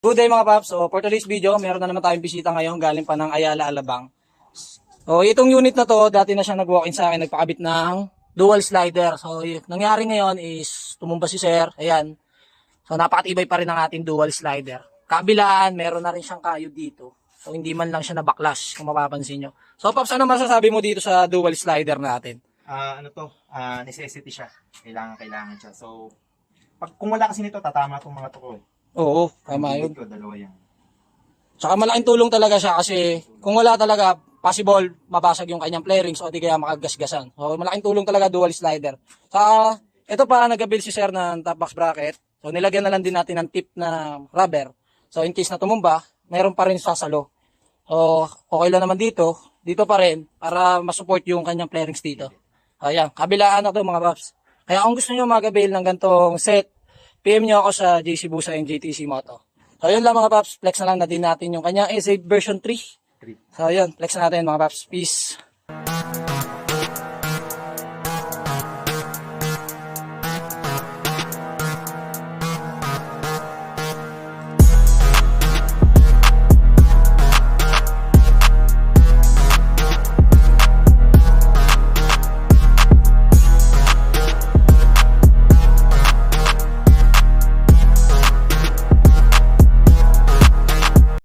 Good day mga paps. So for today's video, meron na naman tayong bisita ngayon galing pa ng Ayala, Alabang. So itong unit na to, dati na siya nag-walk-in sa akin, nagpakabit ng dual slider. So nangyari ngayon is tumumba si sir. Ayan. So napakatibay pa rin ang ating dual slider. Kabilaan, meron na rin siyang kayod dito. So hindi man lang siya na backlash kung mapapansin nyo. So paps, ano masasabi mo dito sa dual slider natin? Necessity siya. Kailangan siya. So, kung wala kasi nito, tatama itong mga to. Oo, tama yun. Ko, dalawa yan. Tsaka malaking tulong talaga siya kasi kung wala talaga, possible mabasag yung kanyang flarings o di kaya makagasgasan. So malaking tulong talaga dual slider. Sa ito pa, nag-build si sir ng top box bracket. So nilagyan na lang din natin ng tip na rubber. So in case na tumumba, mayroon pa rin sasalo. So okay lang naman dito. Dito pa rin para masupport yung kanyang flarings dito. Ayan, kabilaan na to mga paps. Kaya kung gusto nyo mag-avail ng gantong set, PM nyo ako sa JC Busa and JTC Moto. So yun lang mga paps, flex na lang na din natin yung kanyang SA version 3. So yun, flex na natin mga paps. Peace.